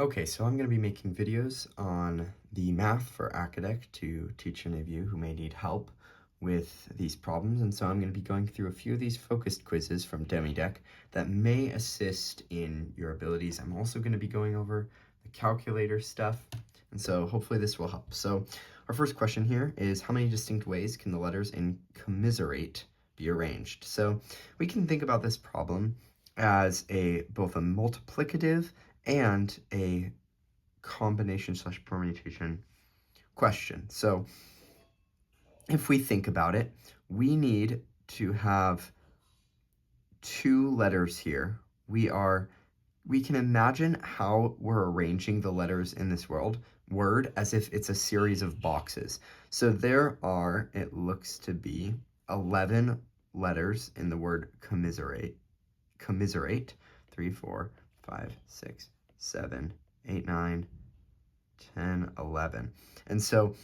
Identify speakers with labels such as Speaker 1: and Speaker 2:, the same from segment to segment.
Speaker 1: Okay, so I'm going to be making videos on the math for Academic to teach any of you who may need help with these problems. And so I'm going to be going through a few of these focused quizzes from DemiDeck that may assist in your abilities. I'm also going to be going over the calculator stuff. And so hopefully this will help. So our first question here is, how many distinct ways can the letters in commiserate be arranged? So we can think about this problem as both a multiplicative and a combination/permutation question. So if we think about it, we need to have two letters here. We can imagine how we're arranging the letters in this word as if it's a series of boxes. So there are, it looks to be 11 letters in the word commiserate. 3, 4, 5, 6, 7, 8, 9, 10, 11. And so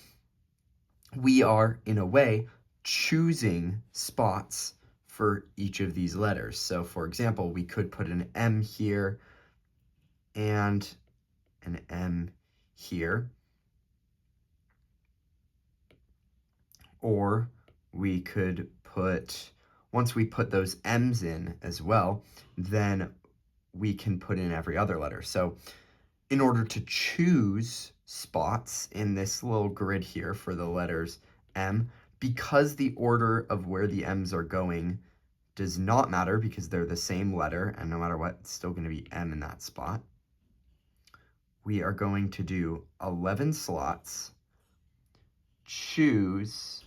Speaker 1: we are, in a way, choosing spots for each of these letters. So for example, we could put an M here and an M here. Or we could once we put those M's in as well, then we can put in every other letter. So in order to choose spots in this little grid here for the letters M, because the order of where the M's are going does not matter because they're the same letter, and no matter what, it's still going to be M in that spot, we are going to do 11 slots, choose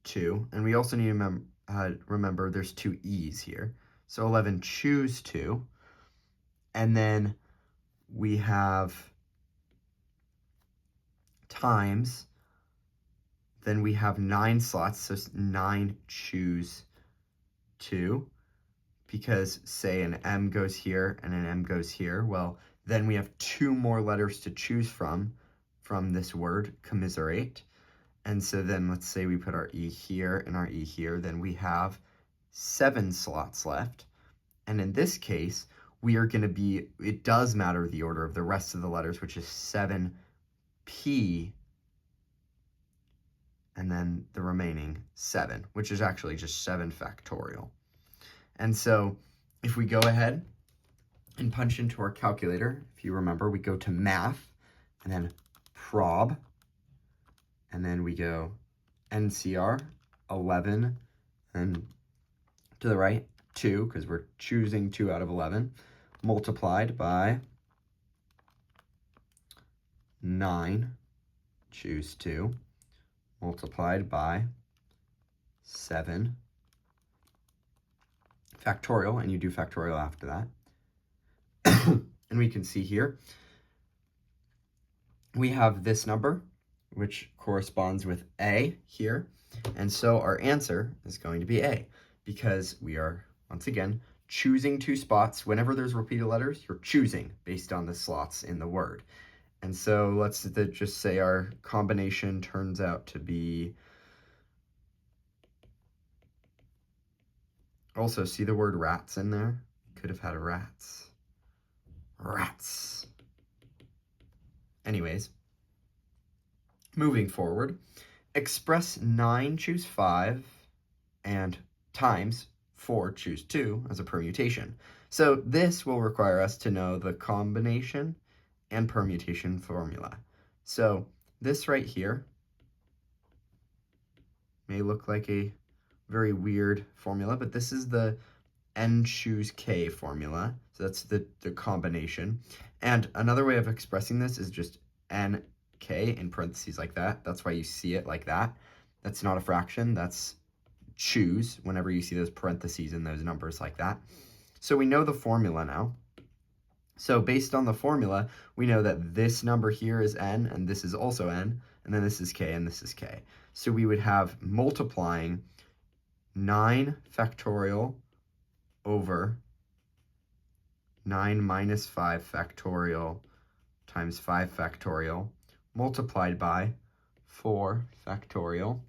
Speaker 1: two, and we also need to remember there's two E's here. So 11, choose two, and then we have times, then we have 9 slots, so 9, choose 2, because say an M goes here and an M goes here, well, then we have 2 more letters to choose from this word, commiserate. And so then let's say we put our E here and our E here, then we have 7 slots left. And in this case, we are going to be, it does matter the order of the rest of the letters, which is 7P, and then the remaining 7, which is actually just 7 factorial. And so if we go ahead and punch into our calculator, if you remember, we go to math and then prob, and then we go NCR 11, and to the right 2, because we're choosing 2 out of 11, multiplied by 9, choose 2, multiplied by 7 factorial, and you do factorial after that. And we can see here, we have this number, which corresponds with A here. And so our answer is going to be A, because we are, once again, choosing 2 spots. Whenever there's repeated letters, you're choosing based on the slots in the word. And so let's just say our combination turns out to be, also see the word rats in there? Could have had rats. Rats. Anyways, moving forward, express 9, choose 5, and times 4, choose 2 as a permutation. So this will require us to know the combination and permutation formula. So this right here may look like a very weird formula, but this is the N choose K formula. So that's the combination. And another way of expressing this is just NK in parentheses like that. That's why you see it like that. That's not a fraction, that's choose whenever you see those parentheses in those numbers like that. So we know the formula now. So based on the formula, we know that this number here is N, and this is also N, and then this is K, and this is K. So we would have multiplying 9 factorial over 9 minus 5 factorial times 5 factorial multiplied by 4 factorial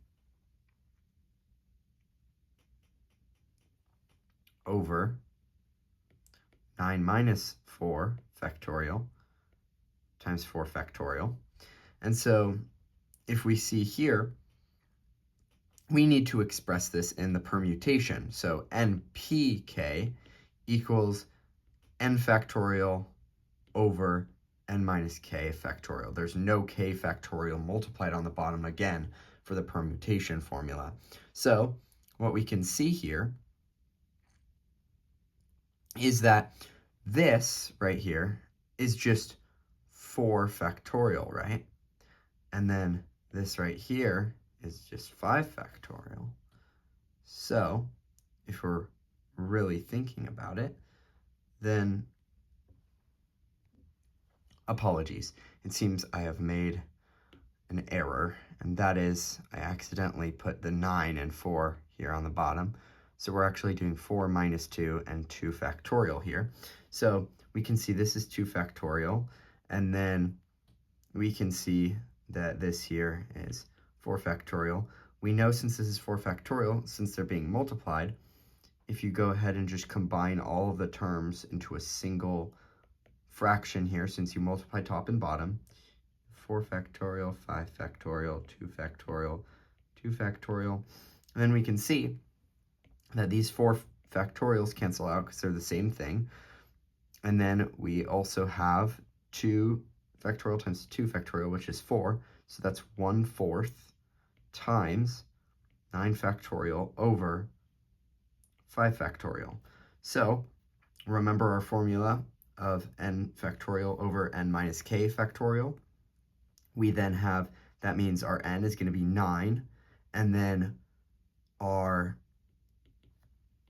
Speaker 1: over 9 minus 4 factorial times 4 factorial. And so if we see here, we need to express this in the permutation. So npk equals n factorial over n minus k factorial. There's no k factorial multiplied on the bottom again for the permutation formula. So what we can see here is that this right here is just 4 factorial, right? And then this right here is just 5 factorial. So if we're really thinking about it, then apologies. It seems I have made an error, and that is I accidentally put the 9 and 4 here on the bottom. So we're actually doing 4 minus 2 and 2 factorial here. So we can see this is 2 factorial, and then we can see that this here is 4 factorial. We know since this is 4 factorial, since they're being multiplied, if you go ahead and just combine all of the terms into a single fraction here, since you multiply top and bottom, 4 factorial, 5 factorial, 2 factorial, 2 factorial, and then we can see that these 4 factorials cancel out because they're the same thing. And then we also have 2 factorial times 2 factorial, which is 4. So that's 1/4 times 9 factorial over 5 factorial. So remember our formula of n factorial over n minus k factorial. We then have, that means our n is going to be 9, and then our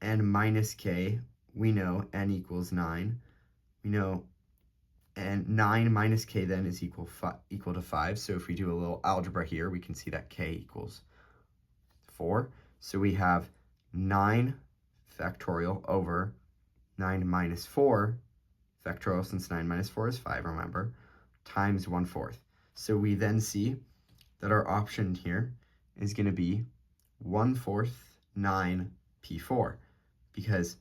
Speaker 1: n minus k, we know n equals 9. We know and 9 minus k then is equal to 5. So if we do a little algebra here, we can see that k equals 4. So we have 9 factorial over 9 minus 4 factorial, since 9 minus 4 is 5, remember, times 1/4. So we then see that our option here is going to be 1/4 9p4, because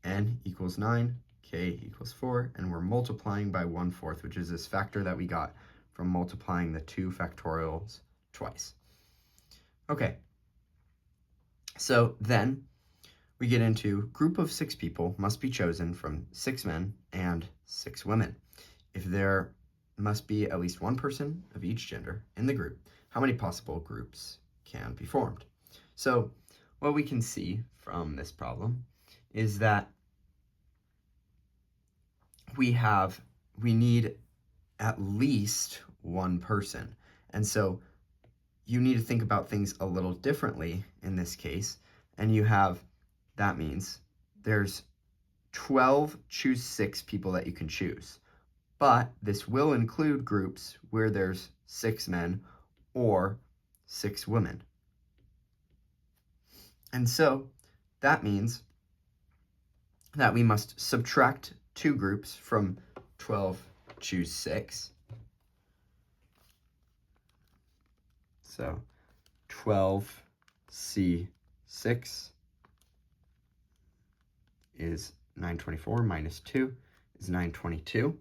Speaker 1: n equals 9, k equals 4, and we're multiplying by 1/4, which is this factor that we got from multiplying the 2 factorials twice. Okay, so then we get into group of 6 people must be chosen from 6 men and 6 women. If there must be at least one person of each gender in the group, how many possible groups can be formed? So what we can see from this problem is that we need at least one person. And so you need to think about things a little differently in this case. And that means there's 12 choose 6 people that you can choose. But this will include groups where there's 6 men or 6 women. And so that means that we must subtract 2 groups from 12 choose 6. So 12C6 is 924 minus 2 is 922.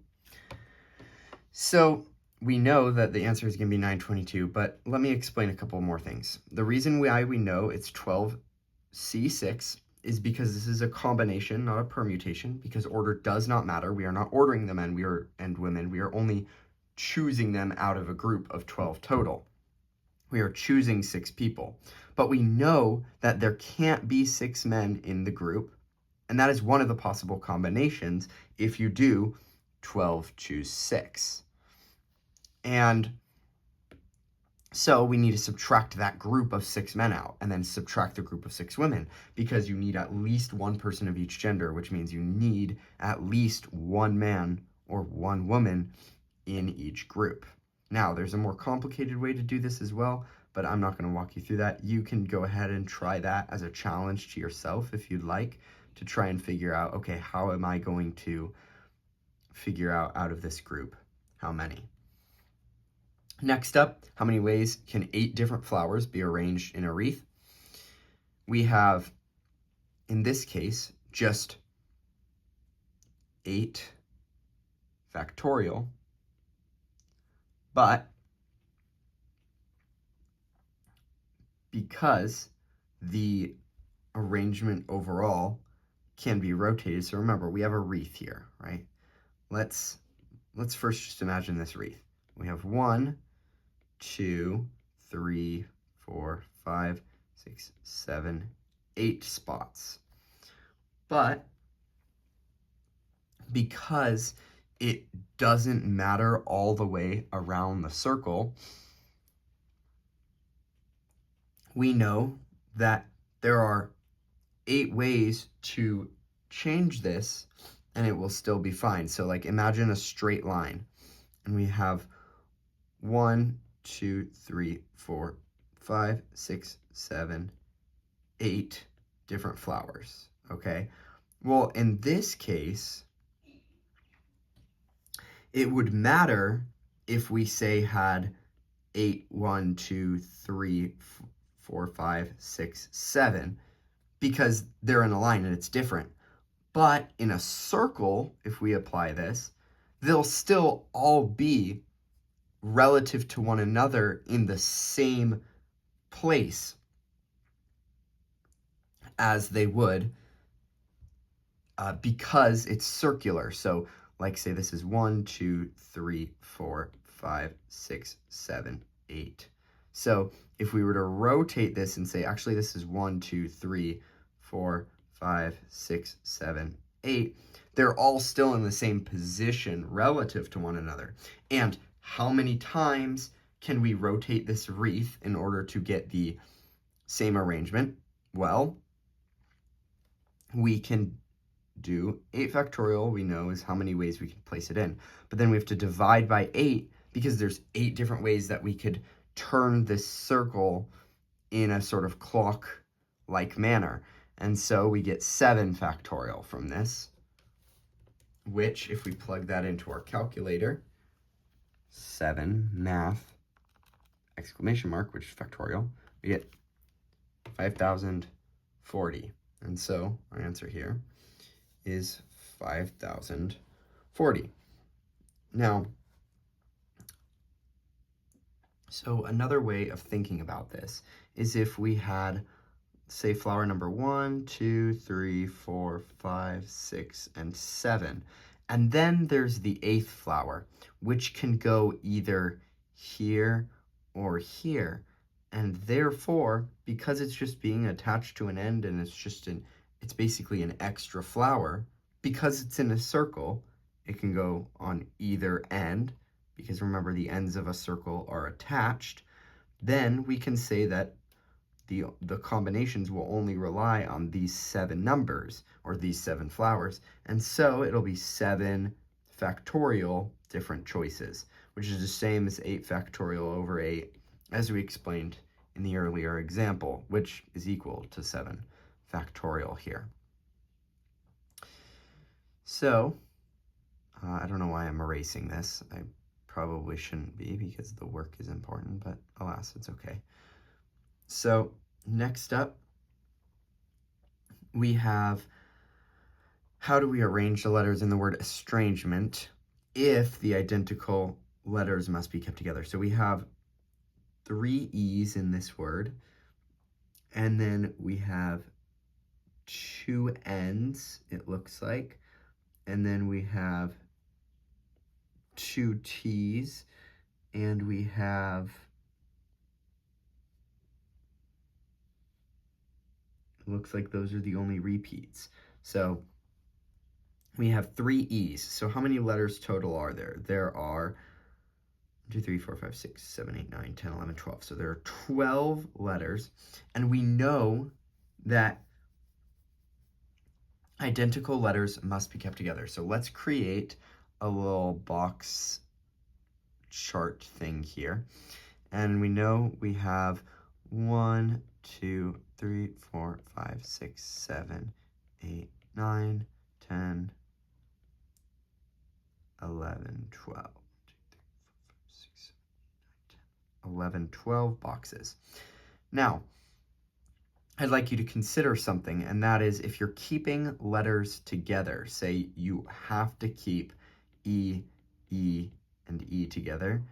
Speaker 1: So we know that the answer is going to be 922, but let me explain a couple more things. The reason why we know it's 12C6 is because this is a combination, not a permutation, because order does not matter. We are not ordering the men and women. We are only choosing them out of a group of 12 total. We are choosing 6 people. But we know that there can't be 6 men in the group, and that is one of the possible combinations if you do 12 choose 6. And so we need to subtract that group of 6 men out, and then subtract the group of 6 women, because you need at least one person of each gender, which means you need at least one man or one woman in each group. Now, there's a more complicated way to do this as well, but I'm not going to walk you through that. You can go ahead and try that as a challenge to yourself if you'd like, to try and figure out, okay, how am I going to figure out of this group how many? Next up, how many ways can 8 different flowers be arranged in a wreath? We have, in this case, just 8 factorial, but because the arrangement overall can be rotated, so remember, we have a wreath here, right? Let's first just imagine this wreath. We have 1, 2, 3, 4, 5, 6, 7, 8 spots. But because it doesn't matter all the way around the circle, we know that there are 8 ways to change this and it will still be fine. So like imagine a straight line and we have 1, 2, 3, 4, 5, 6, 7, 8 different flowers, okay? Well, in this case, it would matter if we say had 8, 1, 2, 3, 4, 5, 6, 7, because they're in a line and it's different. But in a circle, if we apply this, they'll still all be relative to one another in the same place as they would because it's circular. So like say this is 1, 2, 3, 4, 5, 6, 7, 8. So if we were to rotate this and say, actually this is 1, 2, 3, 4, 5, 6, 7, 8, they're all still in the same position relative to one another. And how many times can we rotate this wreath in order to get the same arrangement? Well, we can do 8 factorial, we know, is how many ways we can place it in. But then we have to divide by 8 because there's 8 different ways that we could turn this circle in a sort of clock-like manner. And so we get 7 factorial from this, which, if we plug that into our calculator, 7 math, exclamation mark, which is factorial, we get 5,040. And so our answer here is 5,040. Now, so another way of thinking about this is if we had, say, flower number 1, 2, 3, 4, 5, 6, and 7. And then there's the 8th flower, which can go either here or here. And therefore, because it's just being attached to an end and it's basically an extra flower, because it's in a circle, it can go on either end, because remember the ends of a circle are attached. Then we can say that the combinations will only rely on these 7 numbers, or these 7 flowers, and so it'll be 7 factorial different choices, which is the same as 8 factorial over 8, as we explained in the earlier example, which is equal to 7 factorial here. So, I don't know why I'm erasing this. I probably shouldn't be because the work is important, but alas, it's okay. So next up, we have how do we arrange the letters in the word estrangement if the identical letters must be kept together. So we have 3 E's in this word, and then we have 2 N's, it looks like, and then we have 2 T's, and we have, it looks like those are the only repeats. So we have 3 E's. So how many letters total are there? There are 1, 2, 3, 4, 5, 6, 7, 8, 9, 10, 11, 12. So there are 12 letters, and we know that identical letters must be kept together. So let's create a little box chart thing here. And we know we have 1, 2, 3, 4, 5, 6, 7, 8, 9, 10, 11, 12. 11, 12 boxes. Now, I'd like you to consider something, and that is if you're keeping letters together, say you have to keep E, E, and E together,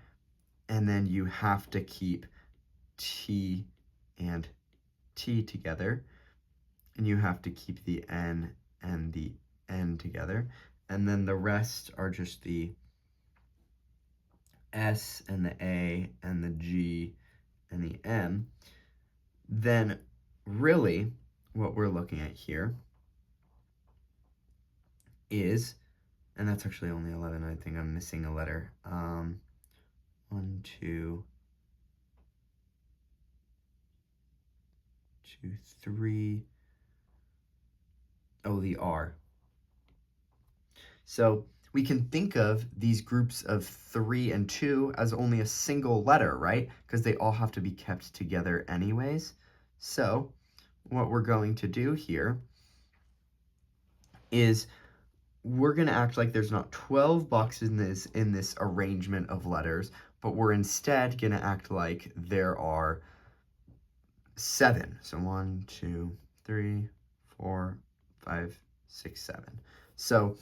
Speaker 1: and then you have to keep T and T together, and you have to keep the N and the N together, and then the rest are just the S and the A and the G and the M, then really what we're looking at here is, and that's actually only 11, I think I'm missing a letter. 1, 2, 2, 3. Oh, the R. So we can think of these groups of 3 and 2 as only a single letter, right? Because they all have to be kept together anyways. So what we're going to do here is we're going to act like there's not 12 boxes in this arrangement of letters, but we're instead going to act like there are 7. So 1, 2, 3, 4, 5, 6, 7. So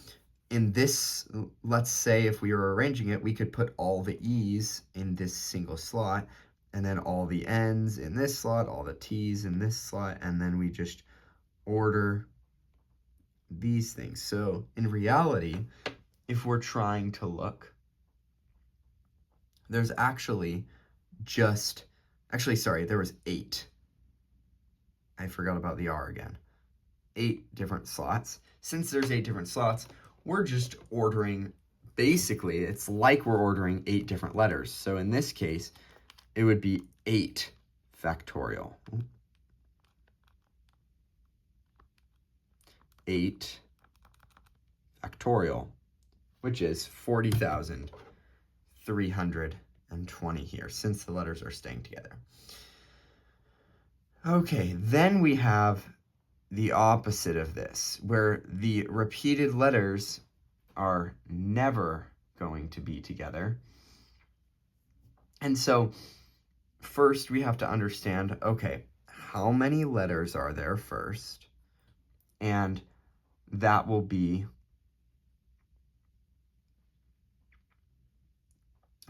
Speaker 1: in this, let's say if we were arranging it, we could put all the E's in this single slot, and then all the N's in this slot, all the T's in this slot, and then we just order these things. So in reality, if we're trying to look, there's actually there was 8. I forgot about the R again. 8 different slots. Since there's 8 different slots, we're just ordering, basically, it's like we're ordering 8 different letters. So in this case, it would be 8 factorial. 8 factorial, which is 40,320 here, since the letters are staying together. Okay, then we have the opposite of this, where the repeated letters are never going to be together. And so first we have to understand, okay, how many letters are there first? And that will be,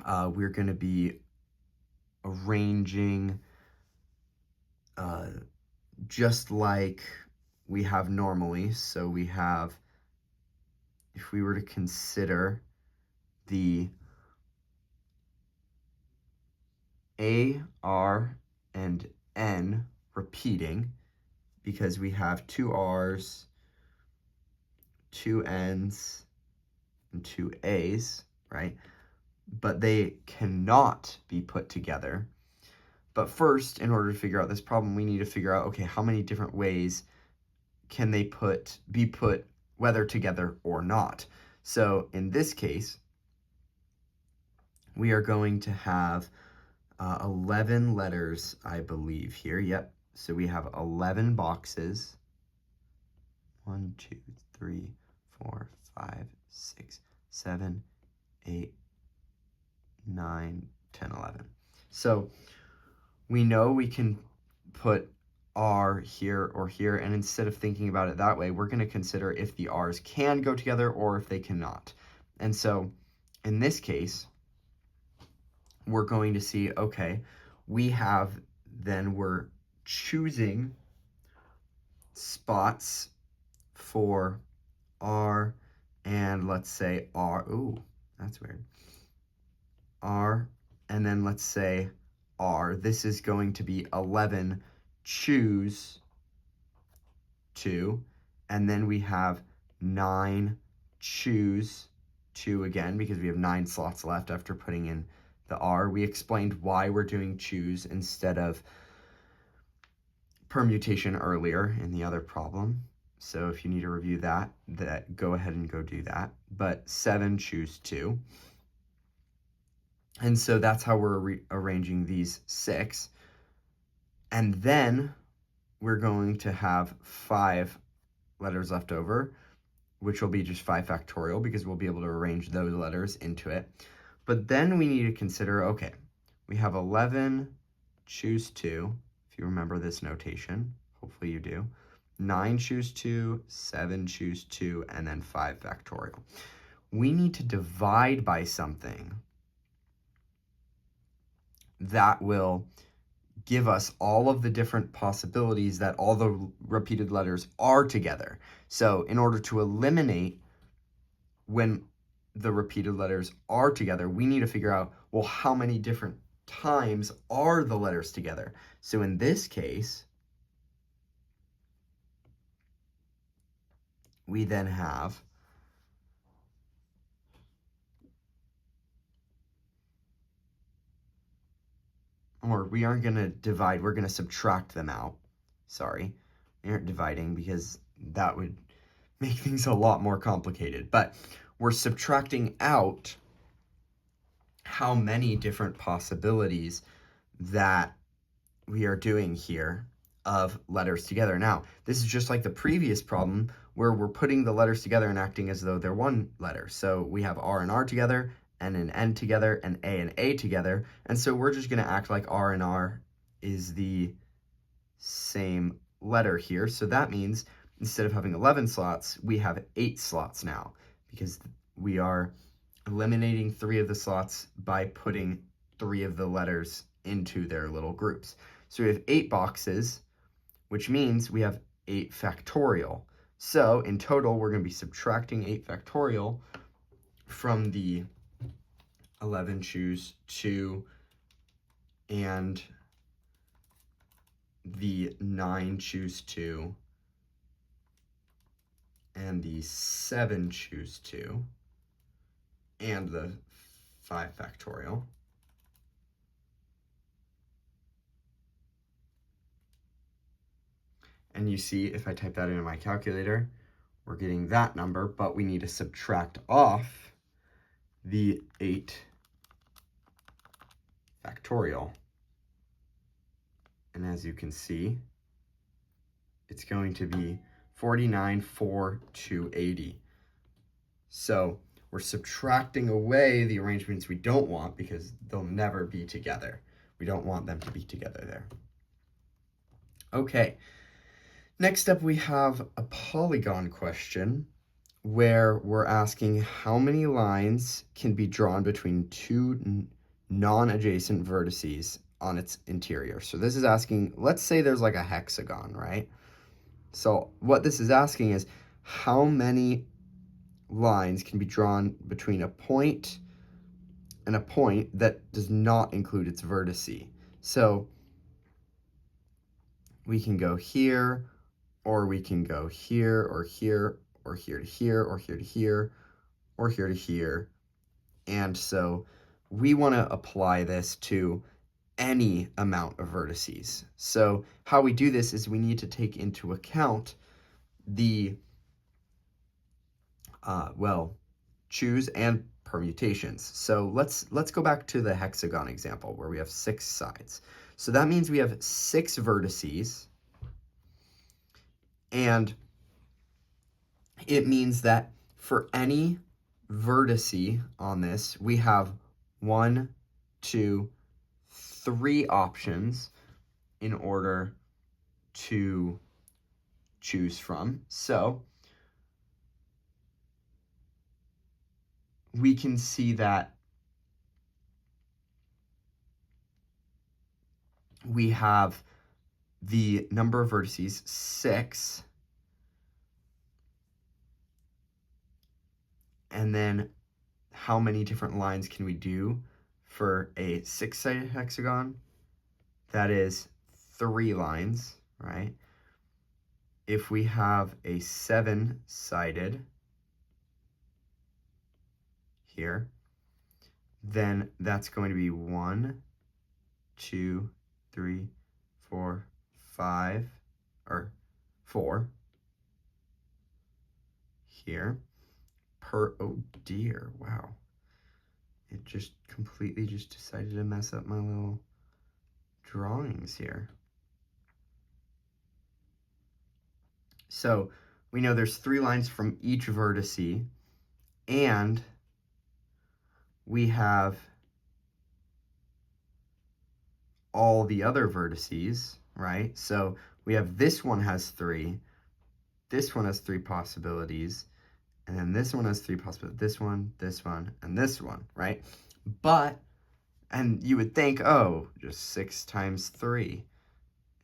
Speaker 1: we're going to be arranging just like we have normally. So we have, if we were to consider the A, R, and N repeating, because we have 2 R's, 2 N's, and 2 A's, right? But they cannot be put together. But first, in order to figure out this problem, we need to figure out, okay, how many different ways can they be put whether together or not? So in this case, we are going to have 11 letters, I believe, here. Yep. So we have 11 boxes. 1, 2, 3, 4, 5, 6, 7, 8, 9, 10, 11. So we know we can put R here or here, and instead of thinking about it that way, we're going to consider if the R's can go together or if they cannot. And so in this case, we're going to see, okay, we're choosing spots for R, and let's say R, ooh, that's weird, R, and then let's say R. This is going to be 11, choose 2, and then we have 9, choose 2 again, because we have 9 slots left after putting in the R. We explained why we're doing choose instead of permutation earlier in the other problem. So if you need to review that, go ahead and go do that. But 7, choose 2. And so that's how we're arranging these 6. And then we're going to have 5 letters left over, which will be just 5 factorial, because we'll be able to arrange those letters into it. But then we need to consider, okay, we have 11, choose 2, if you remember this notation. hopefully you do. 9 choose 2, 7 choose 2, and then 5 factorial. We need to divide by something that will give us all of the different possibilities that all the repeated letters are together. So in order to eliminate when the repeated letters are together, we need to figure out, well, how many different times are the letters together? So in this case, we then have or we aren't going to divide, we're going to subtract them out. Sorry, we aren't dividing because that would make things a lot more complicated. But we're subtracting out how many different possibilities that we are doing here of letters together. Now, this is just like the previous problem where we're putting the letters together and acting as though they're one letter. So we have R and R together, N and N together, and A together. And so we're just going to act like R and R is the same letter here. So that means instead of having 11 slots, we have 8 slots now because we are eliminating 3 of the slots by putting 3 of the letters into their little groups. So we have 8 boxes, which means we have 8 factorial. So in total, we're going to be subtracting 8 factorial from the 11 choose 2 and the 9 choose 2 and the 7 choose 2 and the 5 factorial. And you see, if I type that into my calculator, we're getting that number, but we need to subtract off the 8 factorial. And as you can see, it's going to be 49,480. So we're subtracting away the arrangements we don't want because they'll never be together. We don't want them to be together there. Okay, next up we have a polygon question where we're asking how many lines can be drawn between 2 non-adjacent vertices on its interior. So this is asking, let's say there's like a hexagon, right? So what this is asking is how many lines can be drawn between a point and a point that does not include its vertice. So we can go here, or we can go here, or here, or here to here, or here to here, or here to here. And so we want to apply this to any amount of vertices. So how we do this is we need to take into account the, choose and permutations. So let's go back to the hexagon example where we have 6 sides. So that means we have 6 vertices, and it means that for any vertice on this, we have 1, 2, 3 options in order to choose from. So we can see that we have the number of vertices, 6, and then how many different lines can we do for a 6-sided hexagon? That is 3 lines, right? If we have a 7-sided here, then that's going to be 1, 2, 3, 4, 5, or 4 here per, oh dear, wow. It just completely just decided to mess up my little drawings here. So we know there's 3 lines from each vertice, and we have all the other vertices, right? So we have this one has 3, this one has 3 possibilities, and then this one has 3 possibilities, this one, and this one, right? But, and you would think, oh, just 6 times 3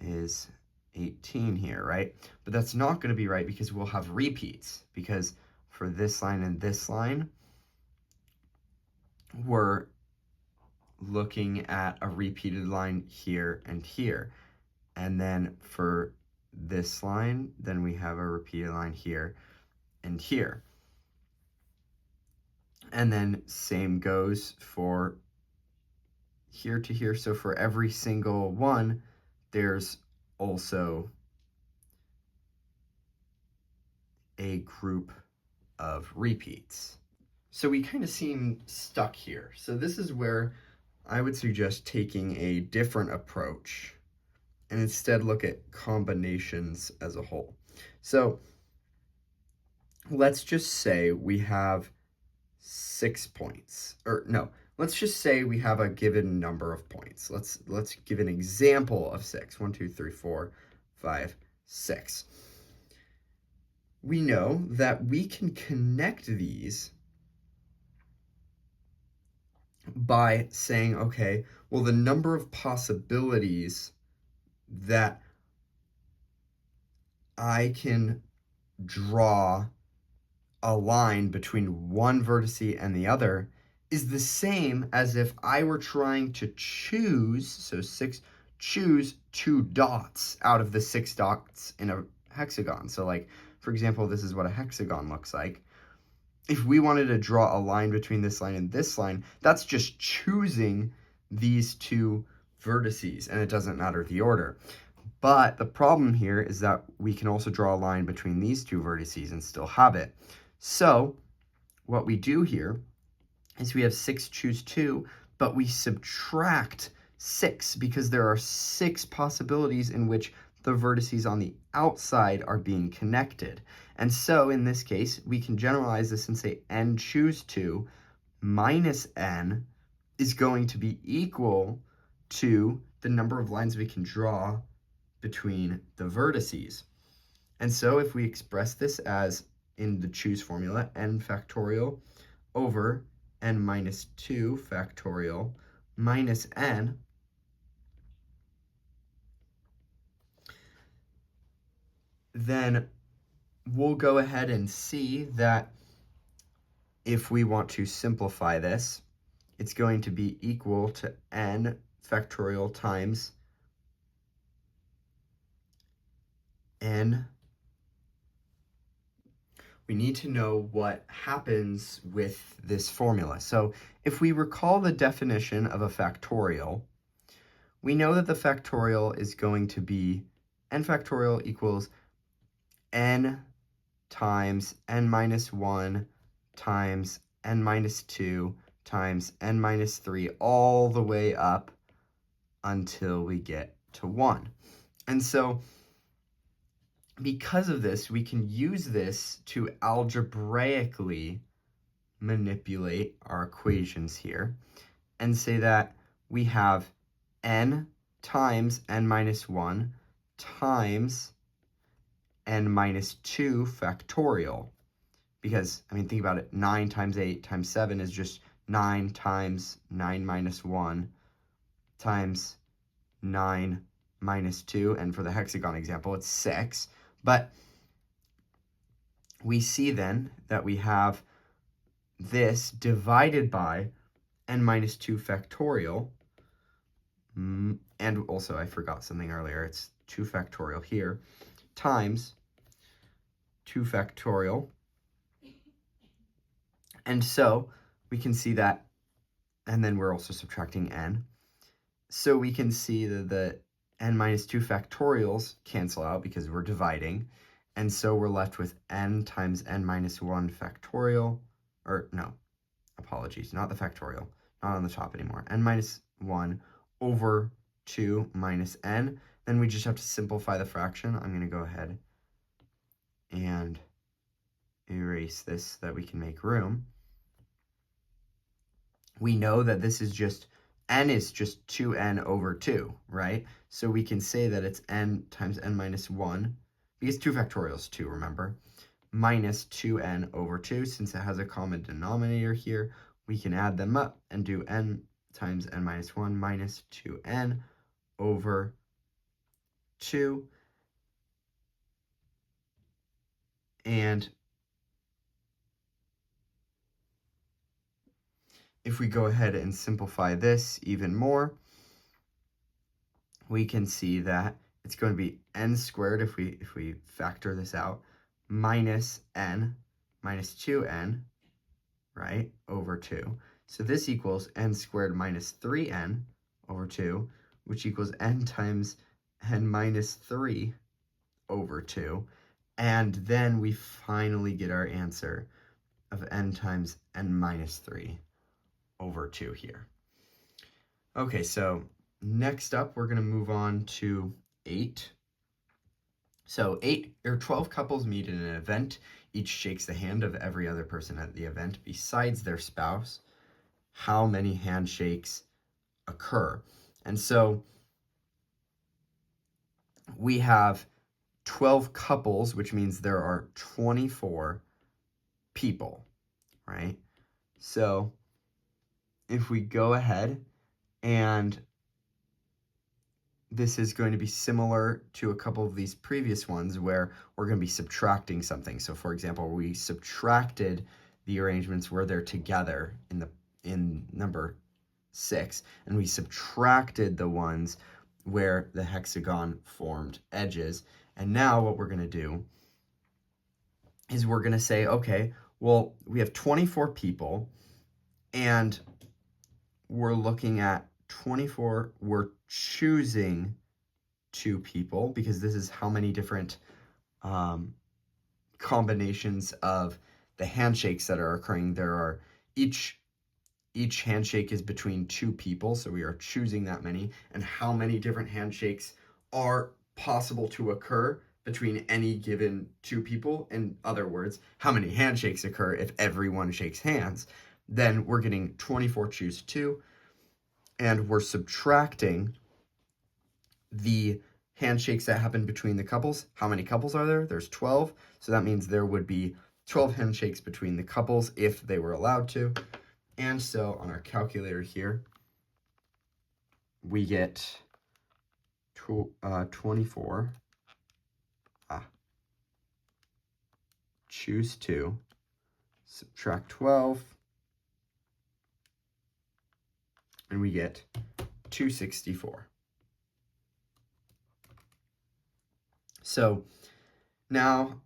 Speaker 1: is 18 here, right? But that's not going to be right because we'll have repeats, because for this line and this line, we're looking at a repeated line here and here. And then for this line, then we have a repeated line here and here. And then same goes for here to here. So for every single one, there's also a group of repeats. So we kind of seem stuck here. So this is where I would suggest taking a different approach and instead look at combinations as a whole. So let's just say we have 6 points, or no, let's just say we have a given number of points. Let's give an example of 6. 1, 2, 3, 4, 5, 6. We know that we can connect these by saying, okay, well, the number of possibilities that I can draw a line between one vertice and the other is the same as if I were trying to choose 2 dots out of the 6 dots in a hexagon. So like, for example, this is what a hexagon looks like. If we wanted to draw a line between this line and this line, that's just choosing these 2 vertices, and it doesn't matter the order. But the problem here is that we can also draw a line between these 2 vertices and still have it. So what we do here is we have 6 choose 2, but we subtract 6 because there are 6 possibilities in which the vertices on the outside are being connected. And so in this case, we can generalize this and say n choose 2 minus n is going to be equal to the number of lines we can draw between the vertices. And so if we express this as in the choose formula, n factorial over n minus 2 factorial minus n, then we'll go ahead and see that if we want to simplify this, it's going to be equal to n factorial times n. We need to know what happens with this formula. So if we recall the definition of a factorial, we know that the factorial is going to be n factorial equals n times n minus 1 times n minus 2 times n minus 3 all the way up until we get to 1. And so because of this, we can use this to algebraically manipulate our equations here and say that we have n times n minus 1 times n minus 2 factorial. Because, I mean, think about it. 9 times 8 times 7 is just 9 times 9 minus 1 times 9 minus 2. And for the hexagon example, it's 6. But we see then that we have this divided by n minus 2 factorial. And also, I forgot something earlier. It's 2 factorial here times 2 factorial. And so we can see that, and then we're also subtracting n. So we can see that the n minus 2 factorials cancel out because we're dividing. And so we're left with n times n minus 1 factorial, or no, apologies, not the factorial, not on the top anymore. N minus 1 over 2 minus n. Then we just have to simplify the fraction. I'm going to go ahead and erase this so that we can make room. We know that this is just n is just 2n over 2, right? So we can say that it's n times n minus 1, because 2 factorial is 2, remember? Minus 2n over 2. Since it has a common denominator here, we can add them up and do n times n minus 1 minus 2n over 2. And if we go ahead and simplify this even more, we can see that it's going to be n squared if we factor this out, minus n minus 2n, right, over 2. So this equals n squared minus 3n over 2, which equals n times n minus 3 over 2. And then we finally get our answer of n times n minus 3 over 2 here. Okay, so next up, we're going to move on to 8. So 12 couples meet in an event. Each shakes the hand of every other person at the event besides their spouse. How many handshakes occur? And so we have 12 couples, which means there are 24 people, right? So if we go ahead, and this is going to be similar to a couple of these previous ones where we're going to be subtracting something. So for example, we subtracted the arrangements where they're together in number 6, and we subtracted the ones where the hexagon formed edges. And now what we're going to do is we're going to say, okay, well, we have 24 people, and we're looking at 24, we're choosing 2 people, because this is how many different combinations of the handshakes that are occurring. There are each handshake is between 2 people, so we are choosing that many. And how many different handshakes are possible to occur between any given 2 people? In other words, how many handshakes occur if everyone shakes hands? Then we're getting 24 choose 2, and we're subtracting the handshakes that happen between the couples. How many couples are there? There's 12. So that means there would be 12 handshakes between the couples if they were allowed to. And so on our calculator here, we get 24. Choose 2. Subtract 12. And we get 264. So now,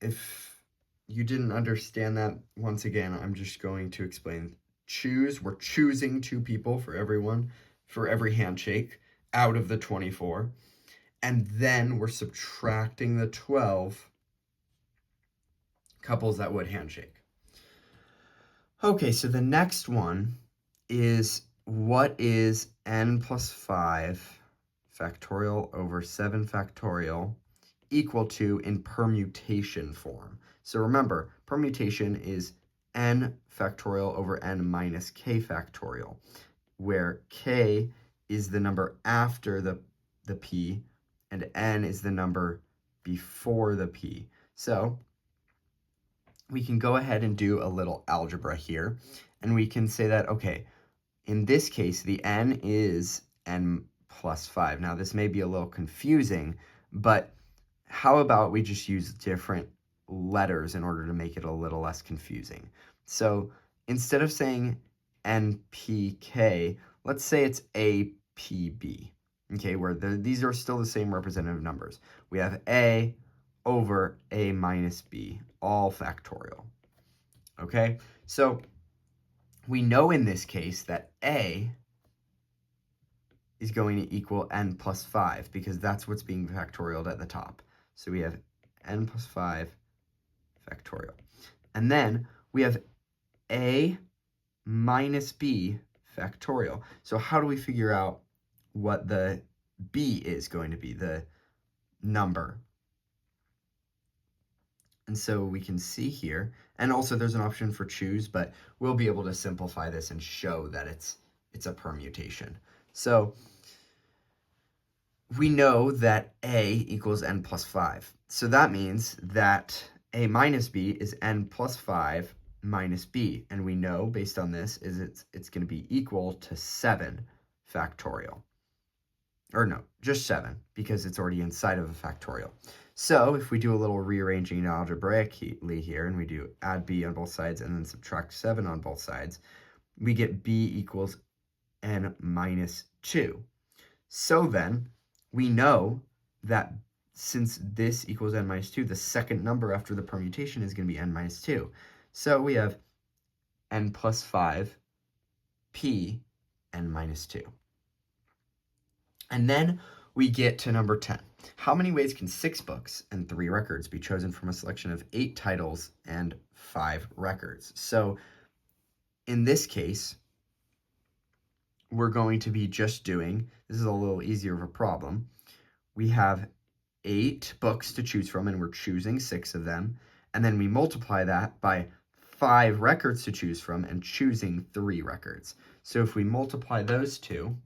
Speaker 1: if you didn't understand that, once again, I'm just going to explain. We're choosing 2 people for every handshake out of the 24. And then we're subtracting the 12 couples that would handshake. Okay, so the next one is, what is n plus 5 factorial over 7 factorial equal to in permutation form? So remember, permutation is n factorial over n minus k factorial, where k is the number after the p, and n is the number before the p. So we can go ahead and do a little algebra here, and we can say that, okay, in this case, the n is n plus 5. Now, this may be a little confusing, but how about we just use different letters in order to make it a little less confusing? So instead of saying NPK, let's say it's APB, okay, where these are still the same representative numbers. We have A over A minus B, all factorial, okay? So we know in this case that A is going to equal n plus 5, because that's what's being factorialed at the top. So we have n plus 5 factorial. And then we have A minus B factorial. So how do we figure out what the B is going to be, the number? And so we can see here, and also there's an option for choose, but we'll be able to simplify this and show that it's it's a permutation. So we know that A equals n plus 5. So that means that A minus B is n plus 5 minus B. And we know, based on this, is it's going to be equal to 7 factorial. Or no, just 7, because it's already inside of a factorial. So if we do a little rearranging algebraically here, and we do add B on both sides and then subtract 7 on both sides, we get B equals n minus 2. So then, we know that since this equals n minus 2, the second number after the permutation is going to be n minus 2. So we have n plus 5, p, n minus 2. And then we get to number 10. How many ways can 6 books and 3 records be chosen from a selection of 8 titles and 5 records? So in this case, we're going to be just doing, this is a little easier of a problem. We have 8 books to choose from, and we're choosing 6 of them. And then we multiply that by 5 records to choose from and choosing 3 records. So if we multiply those two,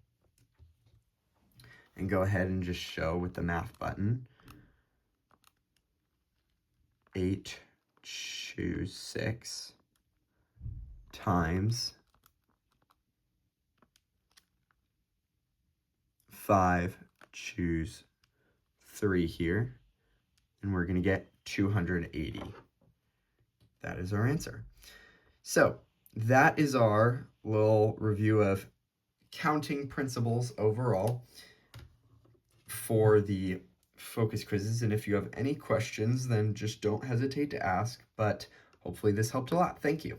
Speaker 1: and go ahead and just show with the math button, 8 choose 6 times 5 choose 3 here, and we're going to get 280. That is our answer. So that is our little review of counting principles overall for the focus quizzes. And if you have any questions, then just don't hesitate to ask, but hopefully this helped a lot. Thank you.